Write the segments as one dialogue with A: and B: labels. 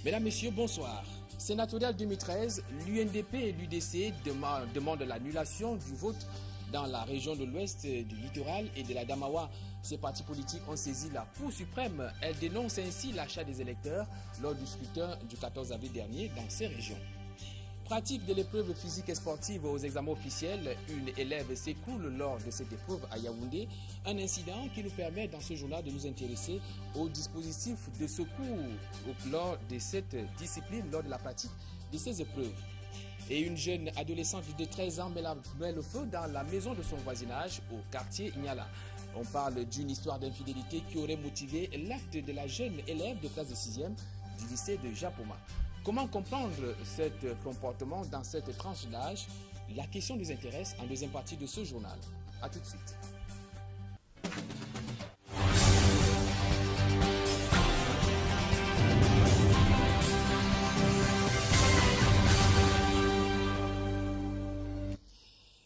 A: Mesdames, Messieurs, bonsoir. Sénatorial 2013, l'UNDP et l'UDC demandent l'annulation du vote dans la région de l'Ouest, du littoral et de la Damawa. Ces partis politiques ont saisi la Cour suprême. Elles dénoncent ainsi l'achat des électeurs lors du scrutin du 14 avril dernier dans ces régions. Pratique de l'épreuve physique et sportive aux examens officiels, une élève s'écroule lors de cette épreuve à Yaoundé. Un incident qui nous permet dans ce journal de nous intéresser au dispositif de secours lors de cette discipline, lors de la pratique de ces épreuves. Et une jeune adolescente de 13 ans met le feu dans la maison de son voisinage au quartier Niala. On parle d'une histoire d'infidélité qui aurait motivé l'acte de la jeune élève de classe de 6e du lycée de Japoma. Comment comprendre ce comportement dans cette tranche d'âge? La question nous intéresse en deuxième partie de ce journal. A tout de suite.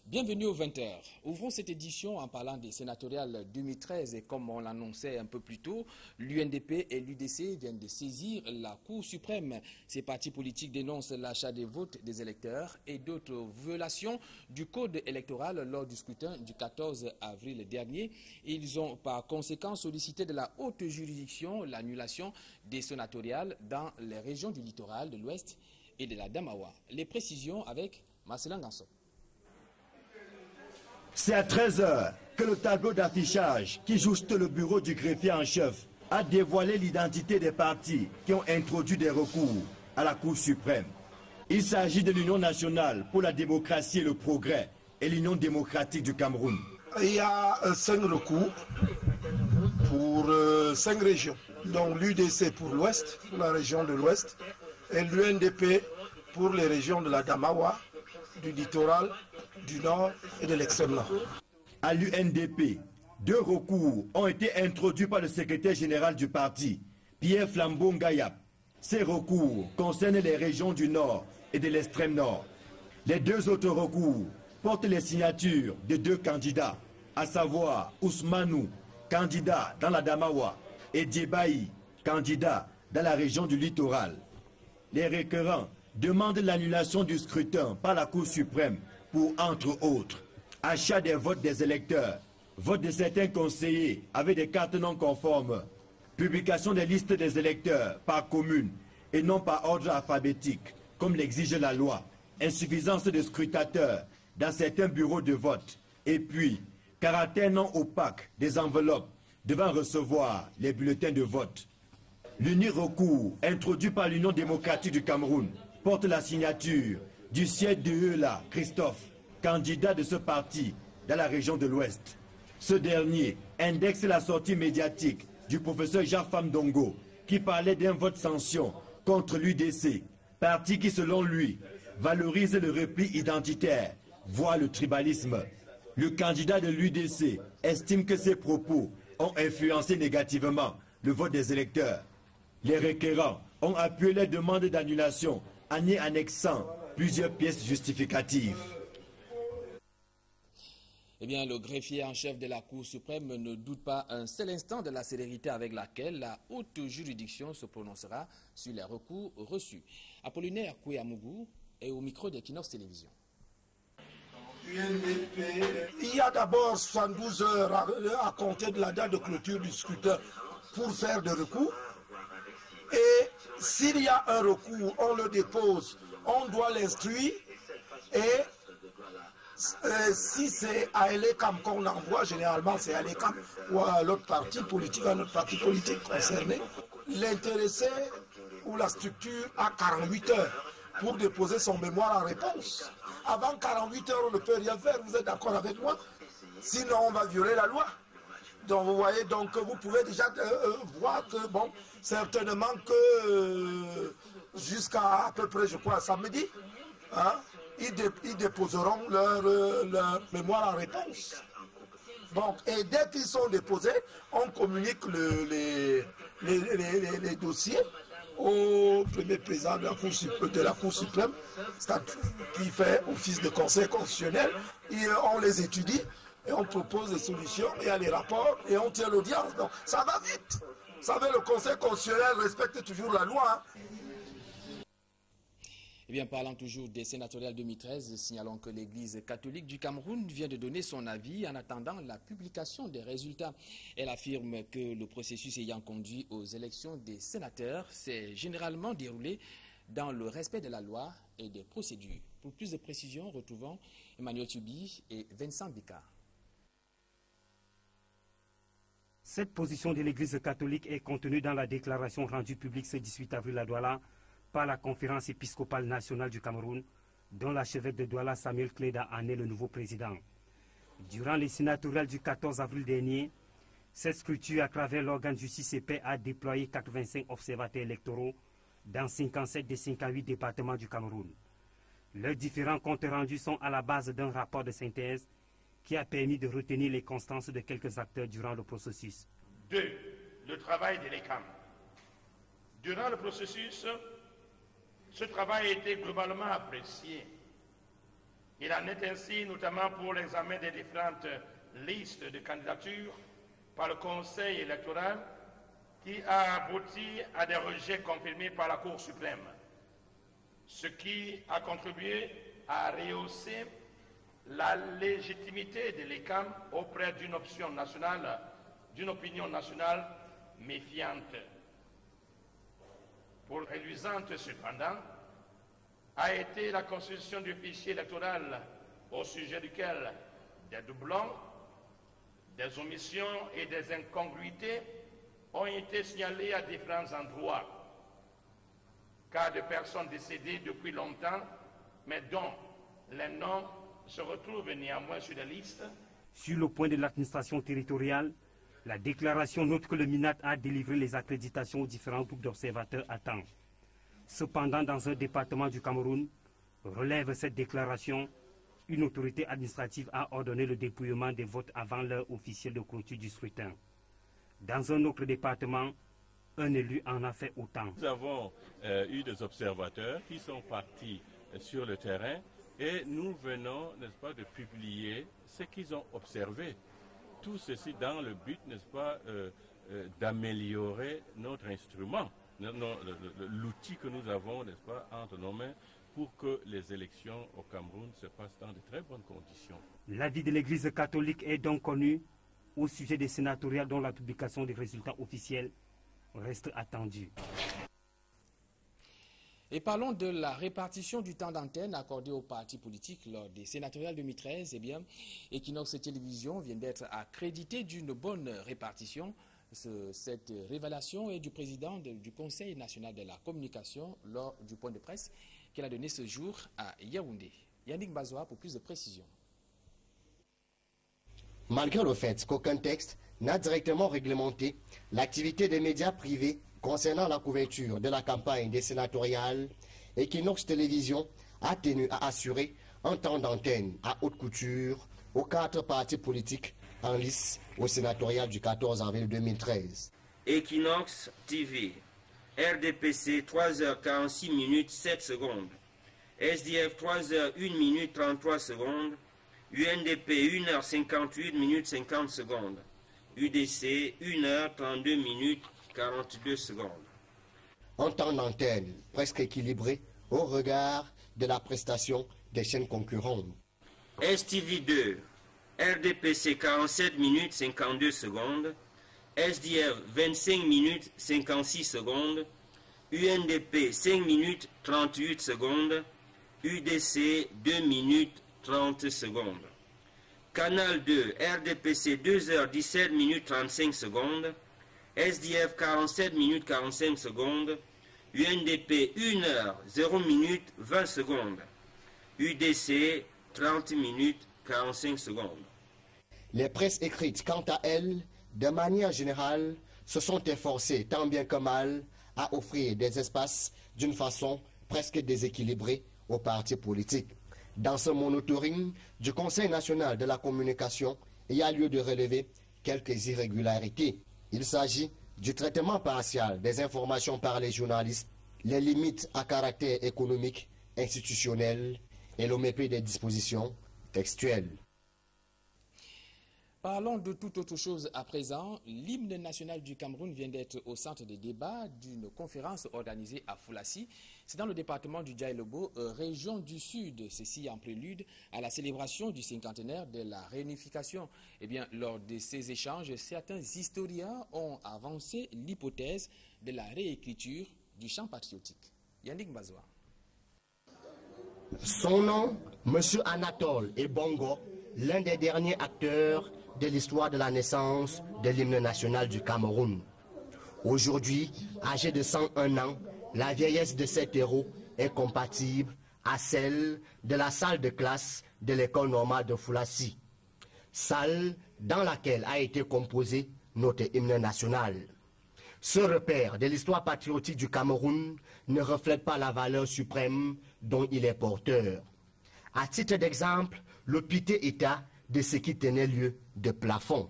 A: Bienvenue aux 20h. Ouvrons cette édition en parlant des sénatoriales 2013 et comme on l'annonçait un peu plus tôt, l'UNDP et l'UDC viennent de saisir la Cour suprême. Ces partis politiques dénoncent l'achat des votes des électeurs et d'autres violations du code électoral lors du scrutin du 14 avril dernier. Ils ont par conséquent sollicité de la haute juridiction l'annulation des sénatoriales dans les régions du littoral de l'Ouest et de la Damawa. Les précisions avec Marcelin Ganso.
B: C'est à 13 h que le tableau d'affichage qui jouste le bureau du greffier en chef a dévoilé l'identité des partis qui ont introduit des recours à la Cour suprême. Il s'agit de l'Union nationale pour la démocratie et le progrès et l'Union démocratique du Cameroun.
C: Il y a 5 recours pour 5 régions, donc l'UDC pour l'Ouest, pour la région de l'Ouest, et l'UNDP pour les régions de la Damawa, du littoral, du Nord et de l'extrême Nord.
B: À l'UNDP, 2 recours ont été introduits par le secrétaire général du parti, Pierre Flambeau Ngayap. Ces recours concernent les régions du Nord et de l'extrême Nord. Les 2 autres recours portent les signatures de 2 candidats, à savoir Ousmanou, candidat dans la Damawa, et Djebaï, candidat dans la région du littoral. Les requérants demandent l'annulation du scrutin par la Cour suprême pour, entre autres, achat des votes des électeurs, vote de certains conseillers avec des cartes non conformes, publication des listes des électeurs par commune et non par ordre alphabétique, comme l'exige la loi, insuffisance de scrutateurs dans certains bureaux de vote, et puis caractère non opaque des enveloppes devant recevoir les bulletins de vote. L'unique recours introduit par l'Union démocratique du Cameroun porte la signature du siège de Eula Christophe, candidat de ce parti dans la région de l'Ouest. Ce dernier indexe la sortie médiatique du professeur Jean-Pham Dongo qui parlait d'un vote sanction contre l'UDC, parti qui selon lui valorise le repli identitaire, voire le tribalisme. Le candidat de l'UDC estime que ces propos ont influencé négativement le vote des électeurs. Les requérants ont appuyé les demandes d'annulation en y annexant plusieurs pièces justificatives.
A: Eh bien, le greffier en chef de la Cour suprême ne doute pas un seul instant de la célérité avec laquelle la haute juridiction se prononcera sur les recours reçus. Apollinaire Kouyamougou est au micro d'Equinox Télévision.
C: Il y a d'abord 72 heures à compter de la date de clôture du scrutin pour faire des recours. Et s'il y a un recours, on le dépose, on doit l'instruire. Et si c'est à l'ECAM qu'on envoie, généralement c'est à l'ECAM ou à l'autre parti politique, à notre parti politique concerné, l'intéressé ou la structure a 48 heures pour déposer son mémoire en réponse. Avant 48 heures, on ne peut rien faire, vous êtes d'accord avec moi? Sinon, on va violer la loi. Donc vous voyez, donc vous pouvez déjà voir que, bon, certainement que jusqu'à à peu près, je crois, samedi, hein, ils déposeront leur mémoire en réponse. Donc, et dès qu'ils sont déposés, on communique les dossiers au premier président de la Cour suprême, qui fait office de conseil constitutionnel, et on les étudie. Et on propose des solutions, et il y a les rapports, et on tient l'audience. Donc ça va vite. Vous savez, le Conseil constitutionnel respecte toujours la loi. Hein.
A: Eh bien, parlant toujours des sénatoriales 2013, signalons que l'Église catholique du Cameroun vient de donner son avis en attendant la publication des résultats. Elle affirme que le processus ayant conduit aux élections des sénateurs s'est généralement déroulé dans le respect de la loi et des procédures. Pour plus de précisions, retrouvons Emmanuel Tubi et Vincent Bicard.
D: Cette position de l'Église catholique est contenue dans la déclaration rendue publique ce 18 avril à Douala par la Conférence épiscopale nationale du Cameroun, dont l'archevêque de Douala, Samuel Kleda, en est le nouveau président. Durant les sénatoriales du 14 avril dernier, cette structure, à travers l'organe Justice et Paix, a déployé 85 observateurs électoraux dans 57 des 58 départements du Cameroun. Leurs différents comptes rendus sont à la base d'un rapport de synthèse qui a permis de retenir les constances de quelques acteurs durant le processus.
E: 2. Le travail de l'ECAM. Durant le processus, ce travail a été globalement apprécié. Il en est ainsi notamment pour l'examen des différentes listes de candidatures par le Conseil électoral qui a abouti à des rejets confirmés par la Cour suprême, ce qui a contribué à rehausser la légitimité de l'ECAM auprès d'une opinion nationale méfiante. Pour réluisante cependant, a été la constitution du fichier électoral au sujet duquel des doublons, des omissions et des incongruités ont été signalés à différents endroits. Cas de personnes décédées depuis longtemps, mais dont les noms se retrouvent néanmoins sur la liste.
D: Sur le point de l'administration territoriale, la déclaration note que le MINAT a délivré les accréditations aux différents groupes d'observateurs à temps. Cependant, dans un département du Cameroun, relève cette déclaration, une autorité administrative a ordonné le dépouillement des votes avant l'heure officielle de clôture du scrutin. Dans un autre département, un élu en a fait autant.
F: Nous avons eu des observateurs qui sont partis sur le terrain et nous venons, n'est-ce pas, de publier ce qu'ils ont observé. Tout ceci dans le but, n'est-ce pas, d'améliorer notre instrument, l'outil que nous avons, n'est-ce pas, entre nos mains pour que les élections au Cameroun se passent dans de très bonnes conditions.
D: L'avis de l'Église catholique est donc connu au sujet des sénatoriales dont la publication des résultats officiels reste attendue.
A: Et parlons de la répartition du temps d'antenne accordé aux partis politiques lors des sénatoriales 2013. Eh bien, Equinox Télévision vient d'être accrédité d'une bonne répartition. Cette révélation est du président du Conseil national de la communication lors du point de presse qu'il a donné ce jour à Yaoundé. Yannick Bazoua pour plus de précisions.
G: Malgré le fait qu'aucun texte n'a directement réglementé l'activité des médias privés concernant la couverture de la campagne des sénatoriales, Equinox Télévision a tenu à assurer un temps d'antenne à haute couture aux 4 partis politiques en lice au sénatorial du 14 avril 2013.
H: Equinox TV, RDPC 3h46 minutes 7 secondes, SDF 3h1 minute 33 secondes, UNDP 1h58 minutes 50 secondes, UDC 1h32 minutes 42 secondes.
G: Un temps d'antenne presque équilibré au regard de la prestation des chaînes concurrentes.
H: STV2, RDPC 47 minutes 52 secondes, SDF 25 minutes 56 secondes, UNDP 5 minutes 38 secondes, UDC 2 minutes 30 secondes. Canal 2, RDPC 2h17 minutes 35 secondes, SDF 47 minutes 45 secondes, UNDP 1h0 minutes 20 secondes, UDC 30 minutes 45 secondes.
G: Les presses écrites, quant à elles, de manière générale, se sont efforcées tant bien que mal à offrir des espaces d'une façon presque déséquilibrée aux partis politiques. Dans ce monitoring du Conseil national de la communication, il y a lieu de relever quelques irrégularités. Il s'agit du traitement partial des informations par les journalistes, les limites à caractère économique, institutionnel et le mépris des dispositions textuelles.
A: Parlons de toute autre chose à présent. L'hymne national du Cameroun vient d'être au centre des débats d'une conférence organisée à Foulassi. C'est dans le département du Djaïlobo, région du Sud. Ceci en prélude à la célébration du cinquantenaire de la réunification. Eh bien, lors de ces échanges, certains historiens ont avancé l'hypothèse de la réécriture du chant patriotique. Yannick Bazoua.
G: Son nom, M. Anatole Ebongo, l'un des derniers acteurs de l'histoire de la naissance de l'hymne national du Cameroun. Aujourd'hui, âgé de 101 ans, la vieillesse de cet héros est compatible à celle de la salle de classe de l'école normale de Foulassi, salle dans laquelle a été composé notre hymne national. Ce repère de l'histoire patriotique du Cameroun ne reflète pas la valeur suprême dont il est porteur. À titre d'exemple, le piteux état de ce qui tenait lieu de plafond.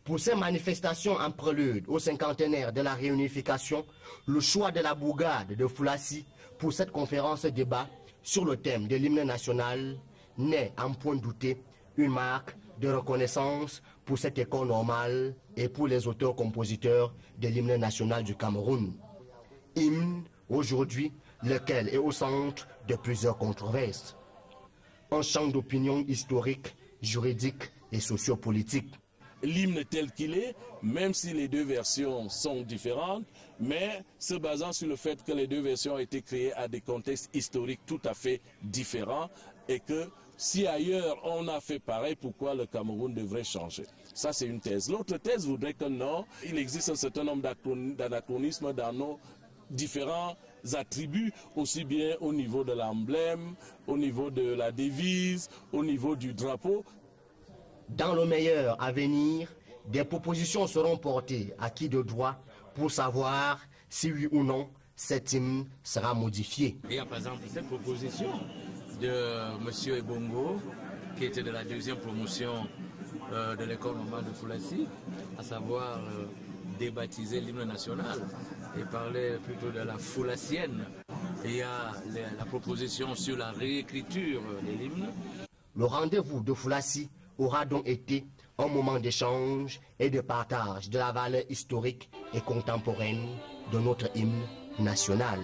G: Pour ces manifestations en prélude au cinquantenaire de la réunification, le choix de la bourgade de Foulassi pour cette conférence débat sur le thème de l'hymne national n'est, en point douté, une marque de reconnaissance pour cette école normale et pour les auteurs-compositeurs de l'hymne national du Cameroun. Hymne, aujourd'hui, lequel est au centre de plusieurs controverses. Un champ d'opinion historique, juridique et sociopolitique.
I: L'hymne tel qu'il est, même si les deux versions sont différentes, mais se basant sur le fait que les deux versions ont été créées à des contextes historiques tout à fait différents et que si ailleurs on a fait pareil, pourquoi le Cameroun devrait changer? Ça, c'est une thèse. L'autre thèse voudrait que non, il existe un certain nombre d'anachronismes dans nos différents attributs, aussi bien au niveau de l'emblème, au niveau de la devise, au niveau du drapeau.
G: Dans le meilleur à venir, des propositions seront portées à qui de droit pour savoir si oui ou non cet hymne sera modifié.
J: Il y a par exemple cette proposition de M. Ebongo, qui était de la deuxième promotion de l'école normale de Foulassi, à savoir débaptiser l'hymne national et parler plutôt de la foulassienne. Il y a la proposition sur la réécriture de l'hymne.
G: Le rendez-vous de Foulassi aura donc été un moment d'échange et de partage de la valeur historique et contemporaine de notre hymne national.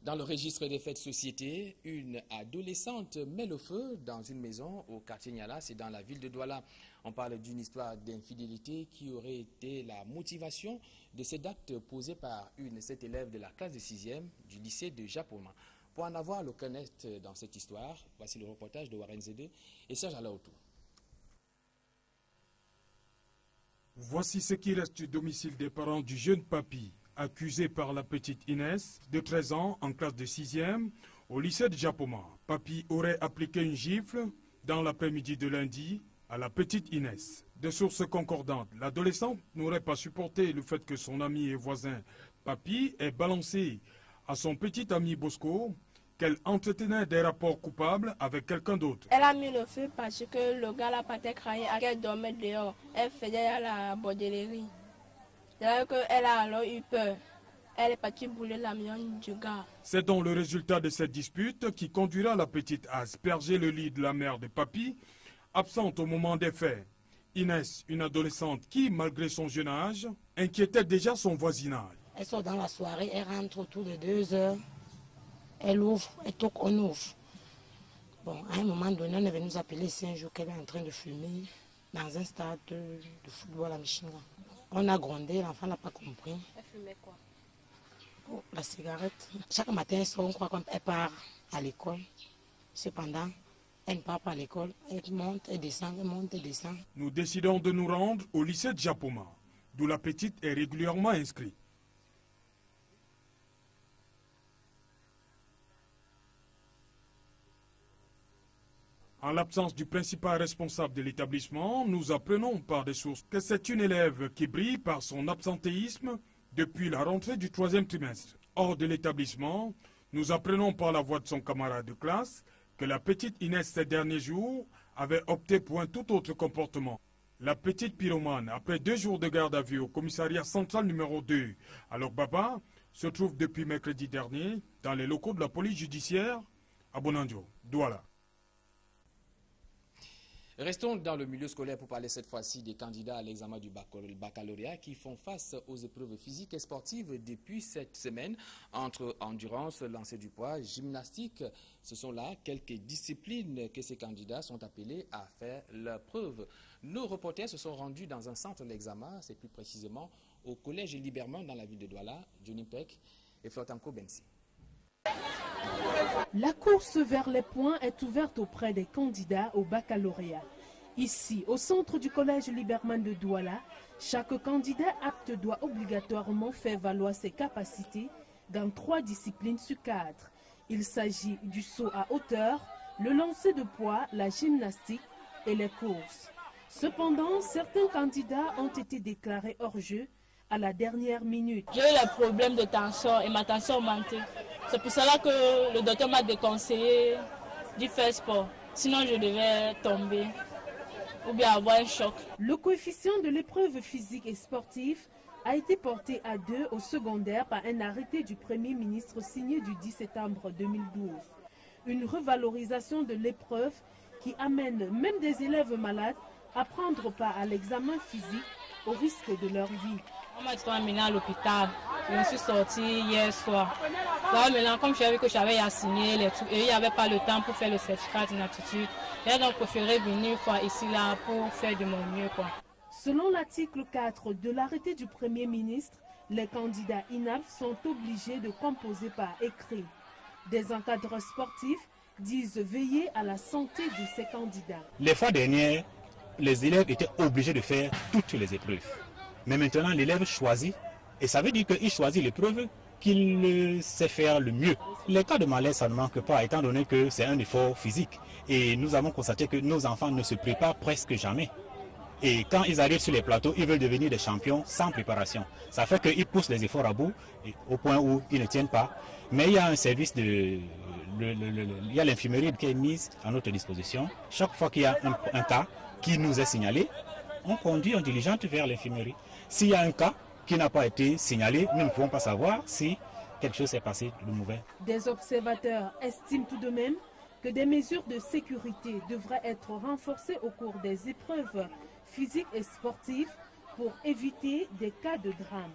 A: Dans le registre des faits de société, une adolescente met le feu dans une maison au quartier Niala, c'est dans la ville de Douala. On parle d'une histoire d'infidélité qui aurait été la motivation de cet acte posé par cette élève de la classe de 6e du lycée de Japoma. Pour en avoir le connaître dans cette histoire, voici le reportage de Warren Zede et Serge Alaotou.
K: Voici ce qui reste du domicile des parents du jeune papy, accusé par la petite Inès, de 13 ans, en classe de 6e, au lycée de Japoma. Papy aurait appliqué une gifle dans l'après-midi de lundi à la petite Inès. De sources concordantes, l'adolescente n'aurait pas supporté le fait que son ami et voisin papy ait balancé à son petit ami Bosco qu'elle entretenait des rapports coupables avec quelqu'un d'autre.
L: Elle a mis le feu parce que le gars l'a pas craillé, qu'elle dormait dehors. Elle faisait la bordellerie. C'est-à-dire qu'elle a alors eu peur. Elle est partie brûler la maison du gars.
K: C'est donc le résultat de cette dispute qui conduira la petite à asperger le lit de la mère de papy, absente au moment des faits. Inès, une adolescente qui, malgré son jeune âge, inquiétait déjà son voisinage.
M: Elle sort dans la soirée, elle rentre autour de 2 heures. Elle ouvre, elle toque, on ouvre. Bon, à un moment donné, on est venu nous appeler ici un jour qu'elle est en train de fumer dans un stade de football à Michinga. On a grondé, l'enfant n'a pas compris.
L: Elle fumait quoi?
M: Oh, la cigarette. Chaque matin, elle sort, on croit qu'elle part à l'école. Cependant, elle ne part pas à l'école. Elle monte, elle descend, elle monte, elle descend.
K: Nous décidons de nous rendre au lycée de Japoma, d'où la petite est régulièrement inscrite. En l'absence du principal responsable de l'établissement, nous apprenons par des sources que c'est une élève qui brille par son absentéisme depuis la rentrée du 3e trimestre. Hors de l'établissement, nous apprenons par la voix de son camarade de classe que la petite Inès ces derniers jours avait opté pour un tout autre comportement. La petite pyromane, après 2 jours de garde à vue au commissariat central numéro 2 à Lokbaba, se trouve depuis mercredi dernier dans les locaux de la police judiciaire à Bonanjo, Douala.
A: Restons dans le milieu scolaire pour parler cette fois-ci des candidats à l'examen du baccalauréat qui font face aux épreuves physiques et sportives depuis cette semaine entre endurance, lancer du poids, gymnastique. Ce sont là quelques disciplines que ces candidats sont appelés à faire leur preuve. Nos reporters se sont rendus dans un centre d'examen, c'est plus précisément au collège Liberman dans la ville de Douala, Johnny Peck et Flotanko Bensi.
N: La course vers les points est ouverte auprès des candidats au baccalauréat. Ici, au centre du collège Liberman de Douala, chaque candidat apte doit obligatoirement faire valoir ses capacités dans 3 disciplines sur 4. Il s'agit du saut à hauteur, le lancer de poids, la gymnastique et les courses. Cependant, certains candidats ont été déclarés hors jeu à la dernière minute.
L: J'ai eu des problèmes de tension et ma tension a augmenté. C'est pour cela que le docteur m'a déconseillé d'y faire sport. Sinon, je devais tomber ou bien avoir un choc.
N: Le coefficient de l'épreuve physique et sportive a été porté à 2 au secondaire par un arrêté du Premier ministre signé du 10 septembre 2012. Une revalorisation de l'épreuve qui amène même des élèves malades à prendre part à l'examen physique au risque de leur vie.
L: On m'a amené à l'hôpital. Je me suis sortie hier soir. Donc maintenant, comme je vu que j'avais assigné les trucs et il n'y avait pas le temps pour faire le certificat d'inaptitude, j'ai donc préféré venir une fois ici là pour faire de mon mieux, quoi.
N: Selon l'article 4 de l'arrêté du Premier ministre, les candidats inaptes sont obligés de composer par écrit. Des encadreurs sportifs disent veiller à la santé de ces candidats.
O: Les fois dernières, les élèves étaient obligés de faire toutes les épreuves. Mais maintenant, l'élève choisit, et ça veut dire qu'il choisit l'épreuve qu'il sait faire le mieux. Les cas de malaise, ça ne manque pas, étant donné que c'est un effort physique. Et nous avons constaté que nos enfants ne se préparent presque jamais. Et quand ils arrivent sur les plateaux, ils veulent devenir des champions sans préparation. Ça fait qu'ils poussent les efforts à bout, au point où ils ne tiennent pas. Mais il y a un service il y a l'infirmerie qui est mise à notre disposition. Chaque fois qu'il y a un cas qui nous est signalé, on conduit en diligente vers l'infirmerie. S'il y a un cas qui n'a pas été signalé, nous ne pouvons pas savoir si quelque chose s'est passé de mauvais.
N: Des observateurs estiment tout de même que des mesures de sécurité devraient être renforcées au cours des épreuves physiques et sportives pour éviter des cas de drame.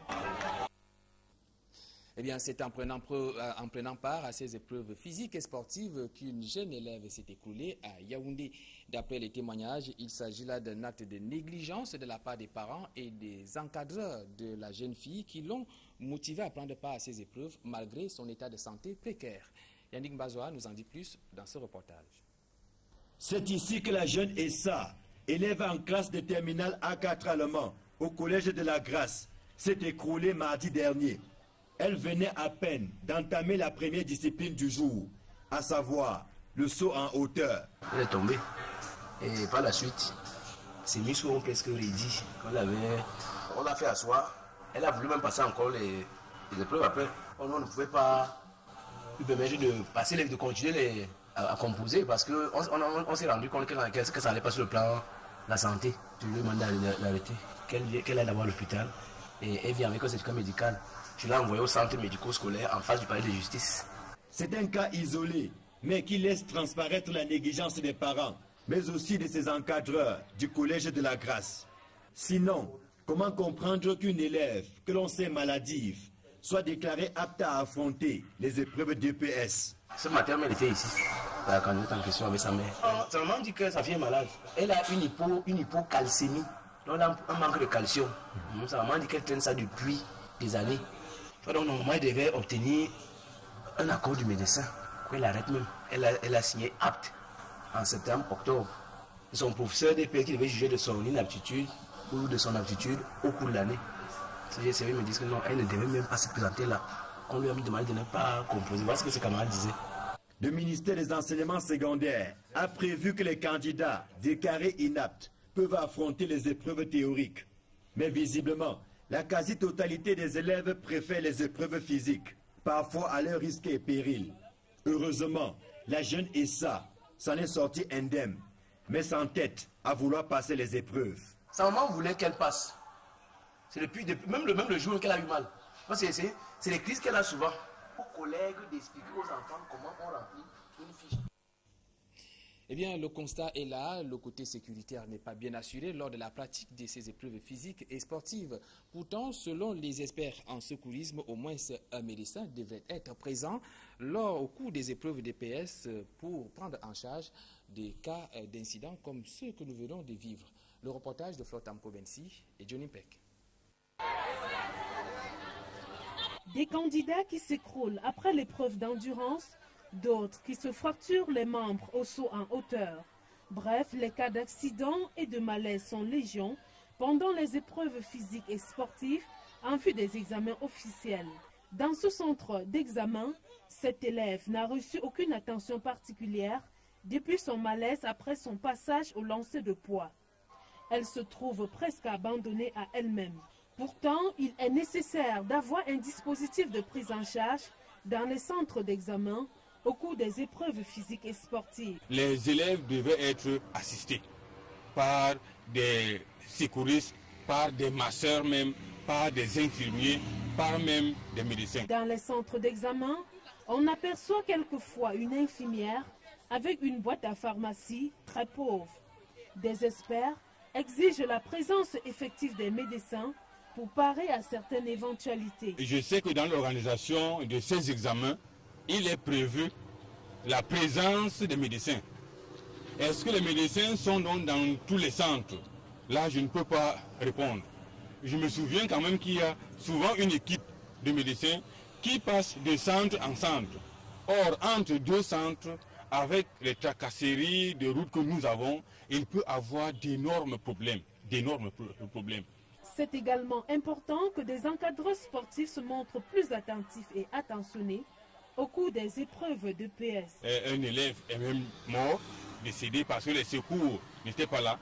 A: Eh bien, c'est en prenant part à ces épreuves physiques et sportives qu'une jeune élève s'est écroulée à Yaoundé. D'après les témoignages, il s'agit là d'un acte de négligence de la part des parents et des encadreurs de la jeune fille qui l'ont motivée à prendre part à ces épreuves malgré son état de santé précaire. Yannick Bazoa nous en dit plus dans ce reportage.
B: C'est ici que la jeune Essa, élève en classe de terminale A4 allemand au collège de la Grâce, s'est écroulée mardi dernier. Elle venait à peine d'entamer la première discipline du jour, à savoir le saut en hauteur.
P: Elle est tombée et par la suite, ses muscles ont presque rédit. On l'a fait asseoir. Elle a voulu même passer encore les épreuves après. On ne pouvait pas lui permettre de passer, de continuer à composer parce qu'on s'est rendu compte que ça n'allait pas sur le plan de la santé. Je lui ai demandé d'arrêter, qu'elle aille d'abord à l'hôpital et elle vient avec un certificat médical. Je l'ai envoyé au centre médico-scolaire en face du palais de justice.
B: C'est un cas isolé, mais qui laisse transparaître la négligence des parents, mais aussi de ses encadreurs du collège de la Grâce. Sinon, comment comprendre qu'une élève que l'on sait maladive soit déclarée apte à affronter les épreuves d'EPS?
P: Ce matin, elle était ici, la candidate en question avec sa mère. Sa maman dit que sa fille est malade. Elle a une hypocalcémie, donc elle a un manque de calcium. Sa maman dit qu'elle traîne ça depuis des années. Donc normalement, elle devait obtenir un accord du médecin, qu'elle arrête même. Elle a signé apte en septembre, octobre. Son professeur d'EPS qui devait juger de son inaptitude ou de son aptitude au cours de l'année. C'est me disent que non, elle ne devait même pas se présenter là. On lui a demandé de ne pas composer. Voilà ce que ses camarades disaient.
B: Le ministère des Enseignements secondaires a prévu que les candidats déclarés inaptes peuvent affronter les épreuves théoriques. Mais visiblement, la quasi-totalité des élèves préfèrent les épreuves physiques, parfois à leur risque et péril. Heureusement, la jeune Essa s'en est sortie indemne, mais sans tête à vouloir passer les épreuves.
P: Sa maman voulait qu'elle passe. C'est même le jour qu'elle a eu mal. C'est les crises qu'elle a souvent. Aux collègues d'expliquer aux enfants comment on remplit une fiche.
A: Eh bien, le constat est là, le côté sécuritaire n'est pas bien assuré lors de la pratique de ces épreuves physiques et sportives. Pourtant, selon les experts en secourisme, au moins un médecin devrait être présent au cours des épreuves DPS pour prendre en charge des cas d'incidents comme ceux que nous venons de vivre. Le reportage de Flotampo Bensi et Johnny Peck.
N: Des candidats qui s'écroulent après l'épreuve d'endurance, d'autres qui se fracturent les membres au saut en hauteur. Bref, les cas d'accident et de malaise sont légion pendant les épreuves physiques et sportives en vue des examens officiels. Dans ce centre d'examen, cet élève n'a reçu aucune attention particulière depuis son malaise après son passage au lancer de poids. Elle se trouve presque abandonnée à elle-même. Pourtant, il est nécessaire d'avoir un dispositif de prise en charge dans les centres d'examen au cours des épreuves physiques et sportives.
Q: Les élèves devaient être assistés par des secouristes, par des masseurs même, par des infirmiers, par même des médecins.
N: Dans les centres d'examen, on aperçoit quelquefois une infirmière avec une boîte à pharmacie très pauvre. Des experts exigent la présence effective des médecins pour parer à certaines éventualités.
Q: Je sais que dans l'organisation de ces examens, il est prévu la présence des médecins. Est-ce que les médecins sont donc dans tous les centres? Là, je ne peux pas répondre. Je me souviens quand même qu'il y a souvent une équipe de médecins qui passe de centre en centre. Or, entre deux centres, avec les tracasseries de route que nous avons, il peut y avoir d'énormes problèmes.
N: C'est également important que des encadreurs sportifs se montrent plus attentifs et attentionnés au cours des épreuves de PS.
Q: Un élève est même mort, décédé parce que les secours n'étaient pas là.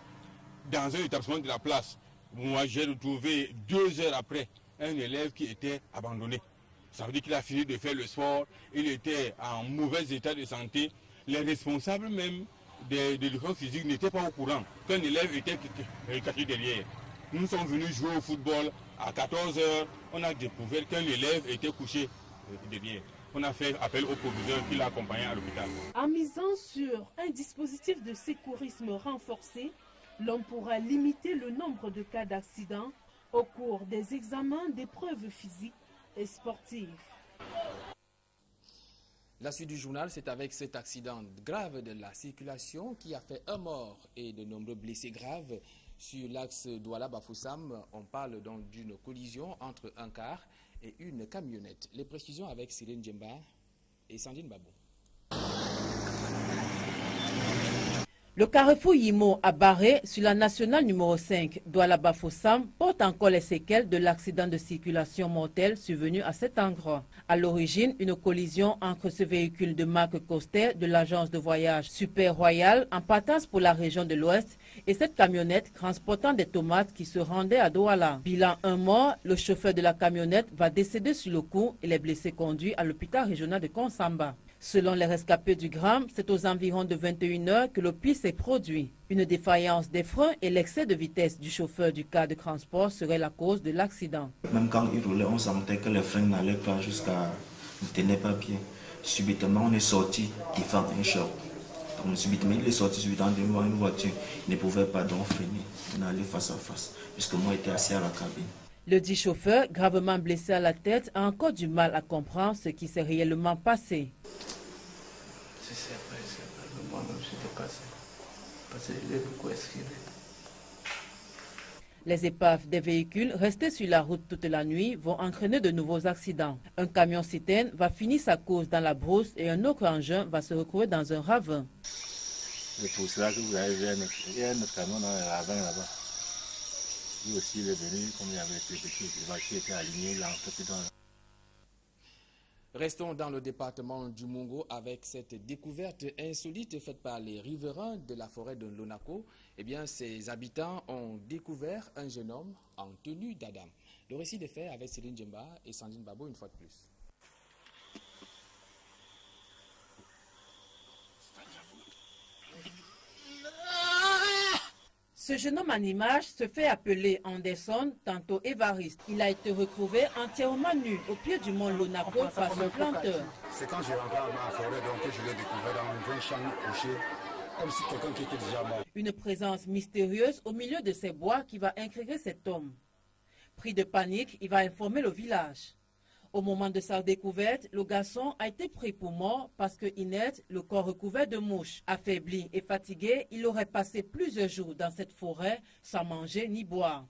Q: Dans un établissement de la place, moi j'ai retrouvé 2 heures après un élève qui était abandonné. Ça veut dire qu'il a fini de faire le sport, il était en mauvais état de santé. Les responsables même de l'éducation physique n'étaient pas au courant qu'un élève était caché derrière. Nous sommes venus jouer au football à 14 heures, on a découvert qu'un élève était couché derrière. On a fait appel au proviseur qui l'a accompagné à l'hôpital.
N: En misant sur un dispositif de secourisme renforcé, l'on pourra limiter le nombre de cas d'accidents au cours des examens d'épreuves physiques et sportives.
A: La suite du journal, c'est avec cet accident grave de la circulation qui a fait un mort et de nombreux blessés graves sur l'axe Douala-Bafoussam. On parle donc d'une collision entre un car et une camionnette. Les précisions avec Céline Djemba et Sandine Babou.
R: Le carrefour Yimo à Barré, sur la nationale numéro 5 Douala-Bafoussam, porte encore les séquelles de l'accident de circulation mortel survenu à cet endroit. À l'origine, une collision entre ce véhicule de marque Coster de l'agence de voyage Super Royal en partance pour la région de l'Ouest et cette camionnette transportant des tomates qui se rendaient à Douala. Bilan 1 mort, le chauffeur de la camionnette va décéder sur le coup et les blessés conduits à l'hôpital régional de Konsamba. Selon les rescapés du Gram, c'est aux environs de 21 h que le pire s'est produit. Une défaillance des freins et l'excès de vitesse du chauffeur du car de transport serait la cause de l'accident.
S: Même quand il roulait, on sentait que les freins n'allaient pas jusqu'à... ne tenaient pas bien. Subitement, on est sorti devant un choc. Donc, subitement, il est sorti subitement devant une voiture. Il ne pouvait pas donc freiner. On allait face à face, puisque moi j'étais assis à la cabine.
R: Le dit chauffeur, gravement blessé à la tête, a encore du mal à comprendre ce qui s'est réellement passé.
S: C'est après, moi-même j'étais passé. Parce que pourquoi est-ce qu'il est...
R: Les épaves des véhicules restés sur la route toute la nuit vont entraîner de nouveaux accidents. Un camion-citerne va finir sa course dans la brousse et un autre engin va se retrouver dans un ravin.
T: C'est pour cela que vous avez vu notre camion dans le ravin là-bas. Lui aussi il est venu, comme il avait été petit, les voitures étaient alignées, il a entré dans...
A: Restons dans le département du Mungo avec cette découverte insolite faite par les riverains de la forêt de Lonako. Eh bien, ces habitants ont découvert un jeune homme en tenue d'Adam. Le récit des faits avec Céline Djemba et Sandine Babo une fois de plus.
R: Ce jeune homme en image se fait appeler Anderson, tantôt Évariste. Il a été retrouvé entièrement nu au pied du mont Lonako par son planteur.
U: C'est quand j'ai rentré dans ma forêt donc, que je l'ai découvert dans un champ couché comme si quelqu'un qui était déjà mort.
R: Une présence mystérieuse au milieu de ces bois qui va intriguer cet homme. Pris de panique, il va informer le village. Au moment de sa découverte, le garçon a été pris pour mort parce que inerte, le corps recouvert de mouches. Affaibli et fatigué, il aurait passé plusieurs jours dans cette forêt sans manger ni boire.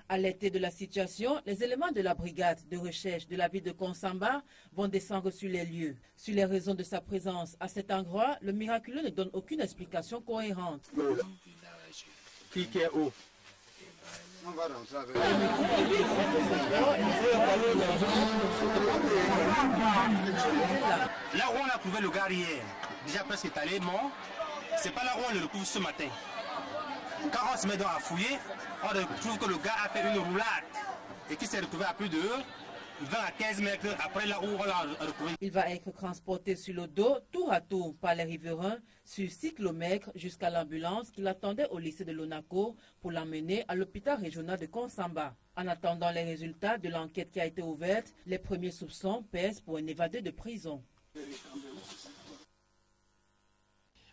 R: Alertés de la situation, les éléments de la brigade de recherche de la ville de Konsamba vont descendre sur les lieux. Sur les raisons de sa présence à cet endroit, le miraculeux ne donne aucune explication cohérente.
P: Qui est où? Là où on a trouvé le gars hier, déjà presque étalé, mort, c'est pas là où on le retrouve ce matin. Quand on se met donc à fouiller, on trouve que le gars a fait une roulade et qu'il s'est retrouvé à plus de 20 à 15 mètres après là où on l'a retrouvé.
R: Il va être transporté sur le dos, tour à tour, par les riverains, sur 6 km jusqu'à l'ambulance qui l'attendait au lycée de Lonako pour l'emmener à l'hôpital régional de Konsamba. En attendant les résultats de l'enquête qui a été ouverte, les premiers soupçons pèsent pour un évadé de prison.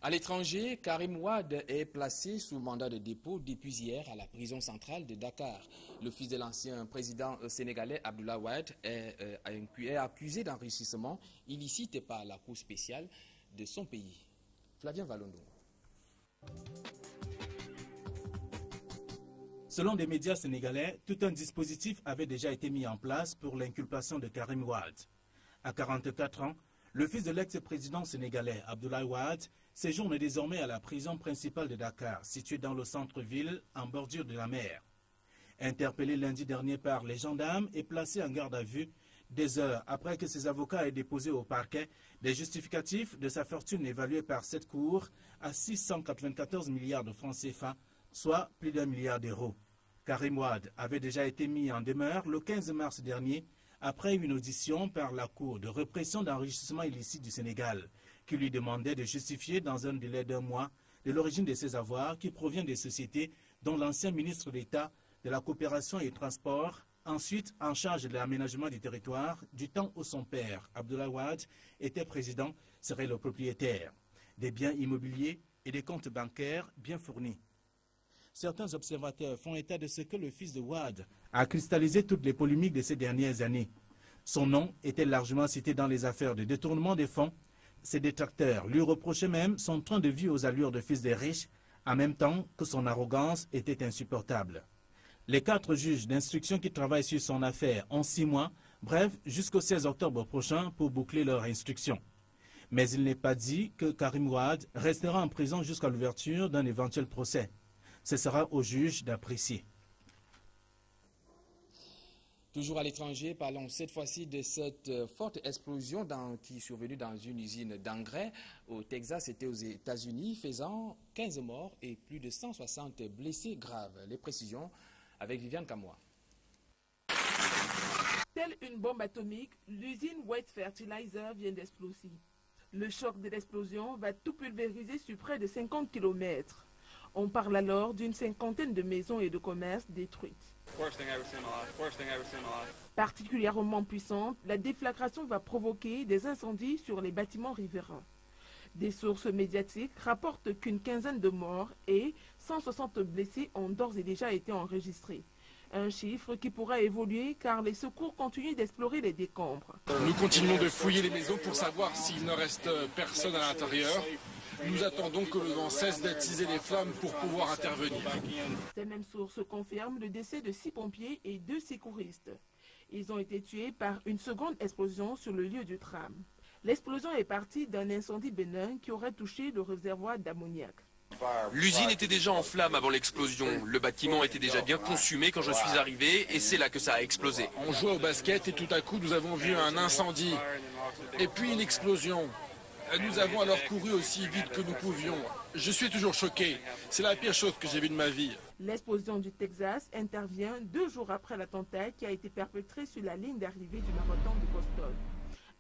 A: À l'étranger, Karim Wade est placé sous mandat de dépôt depuis hier à la prison centrale de Dakar. Le fils de l'ancien président sénégalais Abdoulaye Wade est accusé d'enrichissement illicite par la Cour spéciale de son pays. Flavien Valondo.
V: Selon des médias sénégalais, tout un dispositif avait déjà été mis en place pour l'inculpation de Karim Wade. À 44 ans, le fils de l'ex-président sénégalais Abdoulaye Wade séjourne désormais à la prison principale de Dakar, située dans le centre-ville, en bordure de la mer. Interpellé lundi dernier par les gendarmes et placé en garde à vue, des heures après que ses avocats aient déposé au parquet des justificatifs de sa fortune évaluée par cette cour à 694 milliards de francs CFA, soit plus d'1 milliard d'euros. Karim Wade avait déjà été mis en demeure le 15 mars dernier après une audition par la Cour de répression d'enrichissement illicite du Sénégal, qui lui demandait de justifier dans un délai d'1 mois de l'origine de ses avoirs qui provient des sociétés dont l'ancien ministre d'État de la coopération et transport, ensuite en charge de l'aménagement du territoire, du temps où son père, Abdoulaye Wade, était président, serait le propriétaire, des biens immobiliers et des comptes bancaires bien fournis. Certains observateurs font état de ce que le fils de Wade a cristallisé toutes les polémiques de ces dernières années. Son nom était largement cité dans les affaires de détournement des fonds. Ses détracteurs lui reprochaient même son train de vie aux allures de fils des riches, en même temps que son arrogance était insupportable. Les 4 juges d'instruction qui travaillent sur son affaire ont 6 mois, bref, jusqu'au 16 octobre prochain pour boucler leur instruction. Mais il n'est pas dit que Karim Wade restera en prison jusqu'à l'ouverture d'un éventuel procès. Ce sera au juge d'apprécier.
A: Toujours à l'étranger, parlons cette fois-ci de cette forte explosion qui est survenue dans une usine d'engrais au Texas, c'était aux États-Unis, faisant 15 morts et plus de 160 blessés graves. Les précisions avec Viviane Kamoa.
W: Telle une bombe atomique, l'usine White Fertilizer vient d'exploser. Le choc de l'explosion va tout pulvériser sur près de 50 km. On parle alors d'une 50aine de maisons et de commerces détruites. Particulièrement puissante, la déflagration va provoquer des incendies sur les bâtiments riverains. Des sources médiatiques rapportent qu'une quinzaine de morts et 160 blessés ont d'ores et déjà été enregistrés. Un chiffre qui pourra évoluer car les secours continuent d'explorer les décombres.
X: Nous continuons de fouiller les maisons pour savoir s'il ne reste personne à l'intérieur. Nous attendons que le vent cesse d'attiser les flammes pour pouvoir intervenir.
W: Ces mêmes sources confirment le décès de 6 pompiers et 2 secouristes. Ils ont été tués par une seconde explosion sur le lieu du drame. L'explosion est partie d'un incendie bénin qui aurait touché le réservoir d'ammoniac.
Y: L'usine était déjà en flammes avant l'explosion. Le bâtiment était déjà bien consumé quand je suis arrivé et c'est là que ça a explosé.
X: On jouait au basket et tout à coup nous avons vu un incendie et puis une explosion. Nous avons alors couru aussi vite que nous pouvions. Je suis toujours choqué. C'est la pire chose que j'ai vue de ma vie.
W: L'explosion du Texas intervient 2 jours après l'attentat qui a été perpétré sur la ligne d'arrivée du marathon de Boston.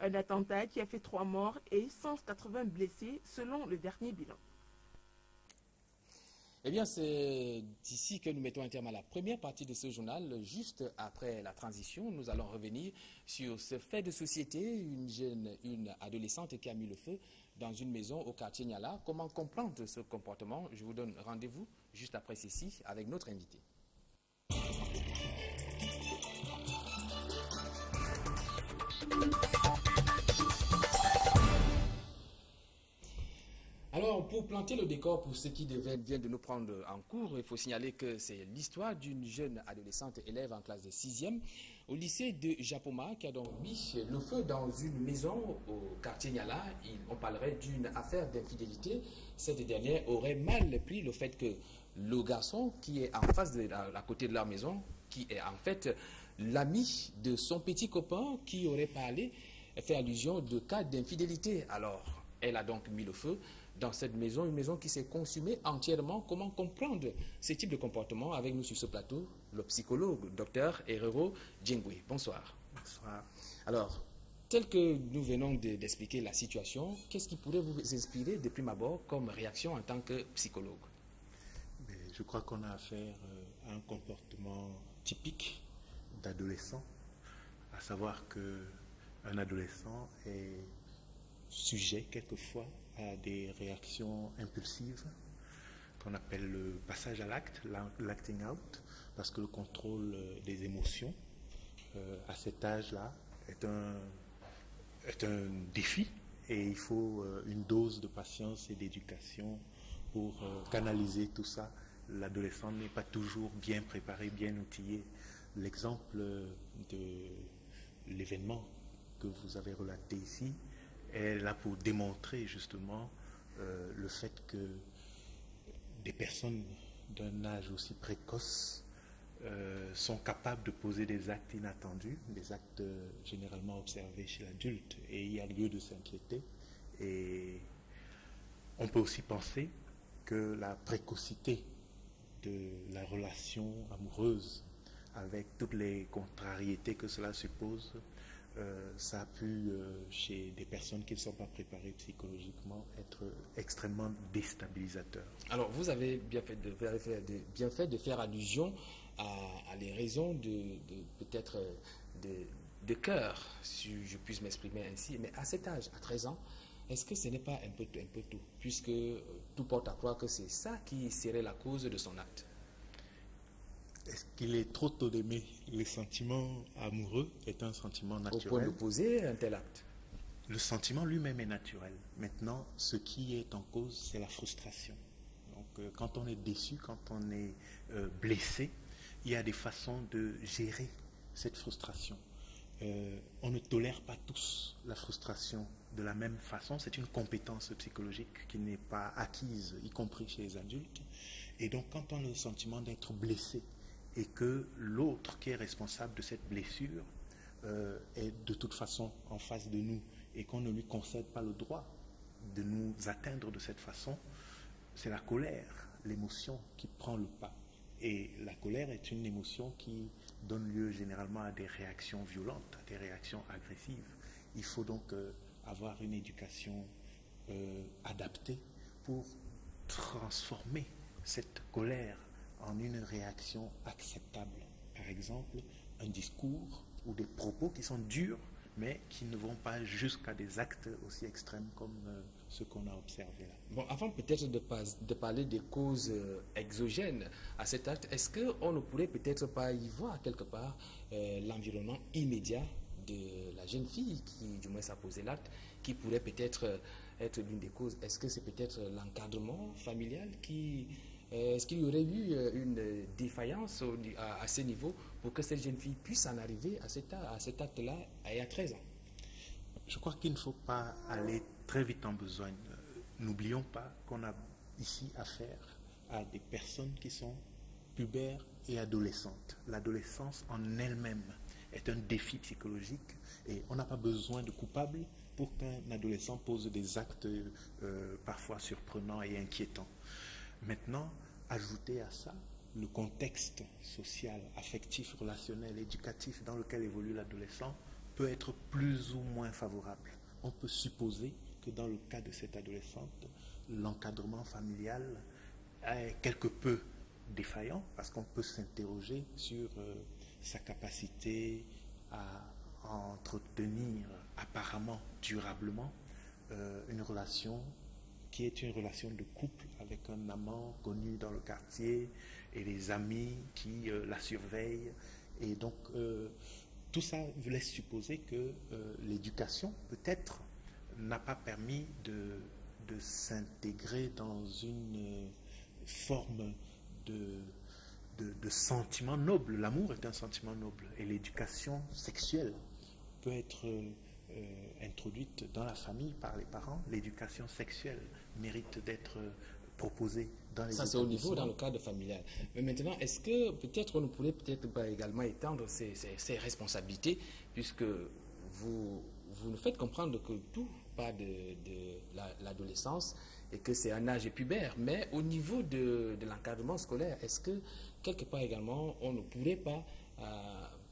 W: Un attentat qui a fait 3 morts et 180 blessés selon le dernier bilan.
A: Eh bien, c'est ici que nous mettons un terme à la première partie de ce journal. Juste après la transition, nous allons revenir sur ce fait de société, une adolescente qui a mis le feu dans une maison au quartier Niala. Comment comprendre ce comportement? Je vous donne rendez-vous juste après ceci avec notre invité. Alors, pour planter le décor pour ceux qui viennent de nous prendre en cours, il faut signaler que c'est l'histoire d'une jeune adolescente élève en classe de 6e au lycée de Japoma qui a donc mis le feu dans une maison au quartier Niala. On parlerait d'une affaire d'infidélité. Cette dernière aurait mal pris le fait que le garçon qui est en face, à côté de leur maison, qui est en fait l'ami de son petit copain qui aurait fait allusion de cas d'infidélité. Alors, elle a donc mis le feu dans cette maison, une maison qui s'est consumée entièrement. Comment comprendre ce type de comportement? Avec nous sur ce plateau, le psychologue, Dr Herero Djengwe. Bonsoir.
C: Bonsoir.
A: Alors, tel que nous venons d'expliquer la situation, qu'est-ce qui pourrait vous inspirer de prime abord comme réaction en tant que psychologue?
C: Je crois qu'on a affaire à un comportement typique d'adolescent, à savoir qu'un adolescent est sujet quelquefois à des réactions impulsives qu'on appelle le passage à l'acte, l'acting out, parce que le contrôle des émotions à cet âge-là est un défi et il faut une dose de patience et d'éducation pour canaliser tout ça. L'adolescent n'est pas toujours bien préparé, bien outillé. L'exemple de l'événement que vous avez relaté ici est là pour démontrer justement le fait que des personnes d'un âge aussi précoce sont capables de poser des actes inattendus, des actes généralement observés chez l'adulte, et il y a lieu de s'inquiéter. Et on peut aussi penser que la précocité de la relation amoureuse, avec toutes les contrariétés que cela suppose, ça a pu, chez des personnes qui ne sont pas préparées psychologiquement, être extrêmement déstabilisateur.
A: Alors, vous avez bien fait de faire allusion à les raisons peut-être de cœur, si je puis m'exprimer ainsi. Mais à cet âge, à 13 ans, est-ce que ce n'est pas un peu tôt, puisque tout porte à croire que c'est ça qui serait la cause de son acte?
C: Est-ce qu'il est trop tôt d'aimer? Le sentiment amoureux est un sentiment naturel.
A: Au point de poser un tel acte.
C: Le sentiment lui-même est naturel. Maintenant, ce qui est en cause, c'est la frustration. Donc, quand on est déçu, quand on est blessé, il y a des façons de gérer cette frustration. On ne tolère pas tous la frustration de la même façon. C'est une compétence psychologique qui n'est pas acquise, y compris chez les adultes. Et donc, quand on a le sentiment d'être blessé, et que l'autre qui est responsable de cette blessure est de toute façon en face de nous et qu'on ne lui concède pas le droit de nous atteindre de cette façon, c'est la colère, l'émotion qui prend le pas. Et la colère est une émotion qui donne lieu généralement à des réactions violentes, à des réactions agressives. Il faut donc avoir une éducation adaptée pour transformer cette colère en une réaction acceptable. Par exemple, un discours ou des propos qui sont durs, mais qui ne vont pas jusqu'à des actes aussi extrêmes comme ce qu'on a observé là.
A: Bon, avant peut-être de parler des causes exogènes à cet acte, est-ce qu'on ne pourrait peut-être pas y voir quelque part l'environnement immédiat de la jeune fille qui, du moins, a posé l'acte, qui pourrait peut-être être l'une des causes? Est-ce que c'est peut-être l'encadrement familial qui... Est-ce qu'il y aurait eu une défaillance à ce niveau pour que cette jeune fille puisse en arriver à cet acte-là et à 13 ans?
C: Je crois qu'il ne faut pas aller très vite en besogne. N'oublions pas qu'on a ici affaire à des personnes qui sont pubères et adolescentes. L'adolescence en elle-même est un défi psychologique et on n'a pas besoin de coupables pour qu'un adolescent pose des actes parfois surprenants et inquiétants. Maintenant, ajouter à ça le contexte social, affectif, relationnel, éducatif dans lequel évolue l'adolescent peut être plus ou moins favorable. On peut supposer que dans le cas de cette adolescente, l'encadrement familial est quelque peu défaillant, parce qu'on peut s'interroger sur sa capacité à entretenir apparemment durablement une relation qui est une relation de couple avec un amant connu dans le quartier et les amis qui la surveillent. Et donc, tout ça laisse supposer que l'éducation, peut-être, n'a pas permis de s'intégrer dans une forme de sentiment noble. L'amour est un sentiment noble. Et l'éducation sexuelle peut être introduite dans la famille par les parents. L'éducation sexuelle mérite d'être proposée dans les
A: Ça, c'est au niveau, dans le cadre familial. Mais maintenant, est-ce que peut-être on ne pourrait peut-être pas également étendre ces responsabilités, puisque vous nous faites comprendre que tout part de l'adolescence et que c'est un âge pubère, mais au niveau de l'encadrement scolaire, est-ce que quelque part également on ne pourrait pas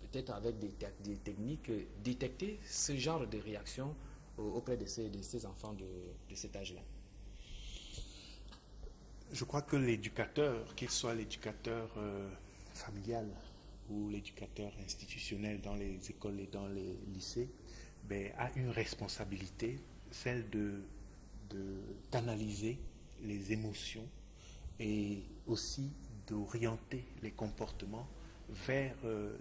A: peut-être avec des techniques détecter ce genre de réaction auprès de ces enfants de cet âge-là?
C: Je crois que l'éducateur, qu'il soit l'éducateur familial ou l'éducateur institutionnel dans les écoles et dans les lycées, a une responsabilité, celle d'analyser les émotions et aussi d'orienter les comportements vers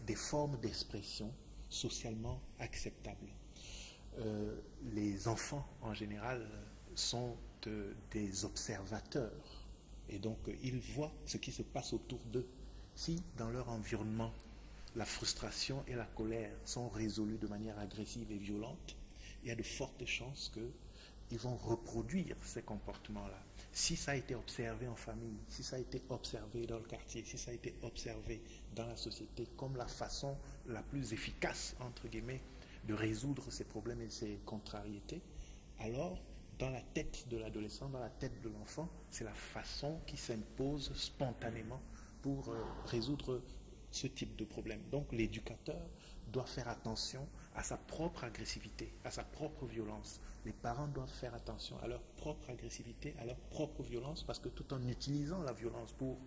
C: des formes d'expression socialement acceptables. Les enfants, en général, sont des observateurs et donc ils voient ce qui se passe autour d'eux. Si, dans leur environnement, la frustration et la colère sont résolues de manière agressive et violente, il y a de fortes chances qu'ils vont reproduire ces comportements-là. Si ça a été observé en famille, si ça a été observé dans le quartier, si ça a été observé dans la société comme la façon la plus efficace, entre guillemets, de résoudre ces problèmes et ces contrariétés, alors, dans la tête de l'adolescent, dans la tête de l'enfant, c'est la façon qui s'impose spontanément pour résoudre ce type de problème. Donc l'éducateur doit faire attention à sa propre agressivité, à sa propre violence. Les parents doivent faire attention à leur propre agressivité, à leur propre violence, parce que tout en utilisant la violence pour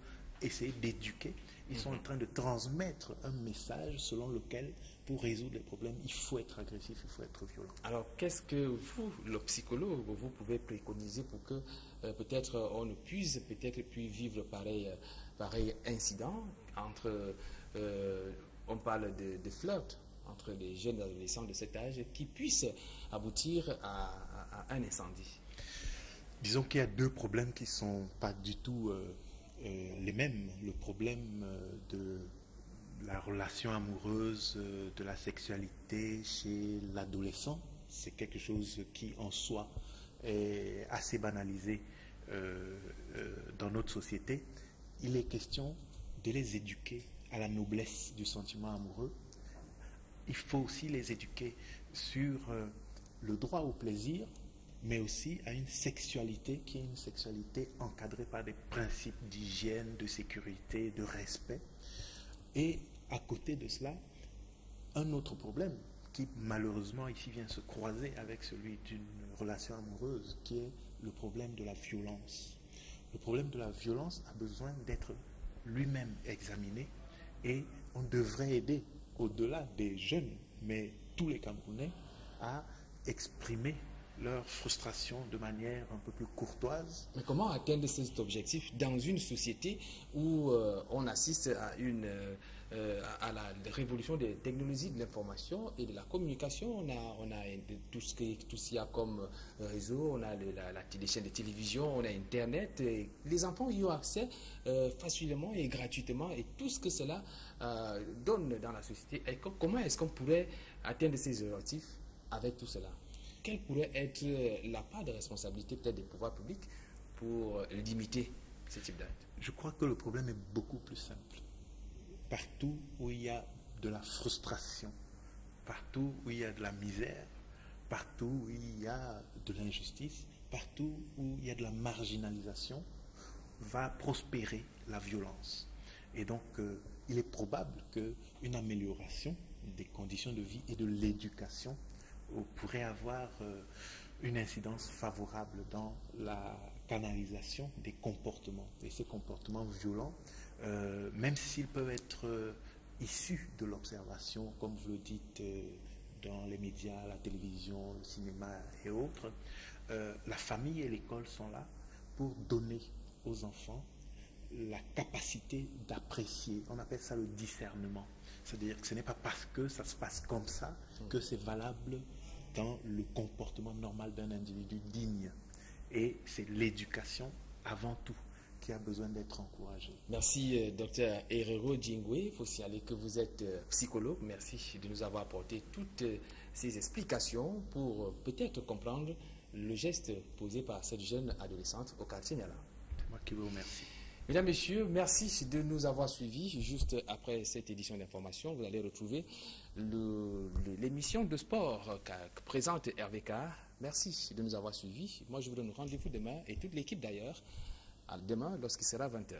C: essayer d'éduquer, ils sont en train de transmettre un message selon lequel, pour résoudre les problèmes, il faut être agressif, il faut être violent.
A: Alors, qu'est-ce que vous, le psychologue, vous pouvez préconiser pour que peut-être on ne puisse peut-être plus vivre pareil incident entre, on parle de flirt entre les jeunes adolescents de cet âge qui puissent aboutir à un incendie?
C: Disons qu'il y a deux problèmes qui ne sont pas du tout les mêmes. Le problème de la relation amoureuse, de la sexualité chez l'adolescent, c'est quelque chose qui en soi est assez banalisé dans notre société. Il est question de les éduquer à la noblesse du sentiment amoureux. Il faut aussi les éduquer sur le droit au plaisir, mais aussi à une sexualité qui est une sexualité encadrée par des principes d'hygiène, de sécurité, de respect. Et à côté de cela, un autre problème qui malheureusement ici vient se croiser avec celui d'une relation amoureuse, qui est le problème de la violence. Le problème de la violence a besoin d'être lui-même examiné et on devrait aider, au-delà des jeunes, mais tous les Camerounais, à exprimer leur frustration de manière un peu plus courtoise.
A: Mais comment atteindre cet objectif dans une société où on assiste à la révolution des technologies de l'information et de la communication? On a tout ce qu'il y a comme réseau, on a les chaînes de télévision, on a Internet. Et les enfants y ont accès facilement et gratuitement, et tout ce que cela donne dans la société. Et comment est-ce qu'on pourrait atteindre ces objectifs avec tout cela? Quelle pourrait être la part de responsabilité peut-être des pouvoirs publics pour limiter ce type d'actes?
C: Je crois que le problème est beaucoup plus simple. Partout où il y a de la frustration, partout où il y a de la misère, partout où il y a de l'injustice, partout où il y a de la marginalisation, va prospérer la violence. Et donc, il est probable qu'une amélioration des conditions de vie et de l'éducation pourrait avoir une incidence favorable dans la canalisation des comportements. Et ces comportements violents, même s'ils peuvent être issus de l'observation, comme vous le dites, dans les médias, la télévision, le cinéma et autres, la famille et l'école sont là pour donner aux enfants la capacité d'apprécier. On appelle ça le discernement. C'est-à-dire que ce n'est pas parce que ça se passe comme ça que c'est valable dans le comportement normal d'un individu digne. Et c'est l'éducation avant tout qui a besoin d'être encouragée.
A: Merci, docteur Herero Djingwe. Il faut signaler que vous êtes psychologue. Merci de nous avoir apporté toutes ces explications pour peut-être comprendre le geste posé par cette jeune adolescente au quartier Niala.
C: C'est moi qui vous remercie.
A: Mesdames, Messieurs, merci de nous avoir suivis. Juste après cette édition d'information, vous allez retrouver l'émission de sport que présente RVK. Merci de nous avoir suivis. Moi, je vous donne rendez-vous demain et toute l'équipe d'ailleurs, demain lorsqu'il sera 20h.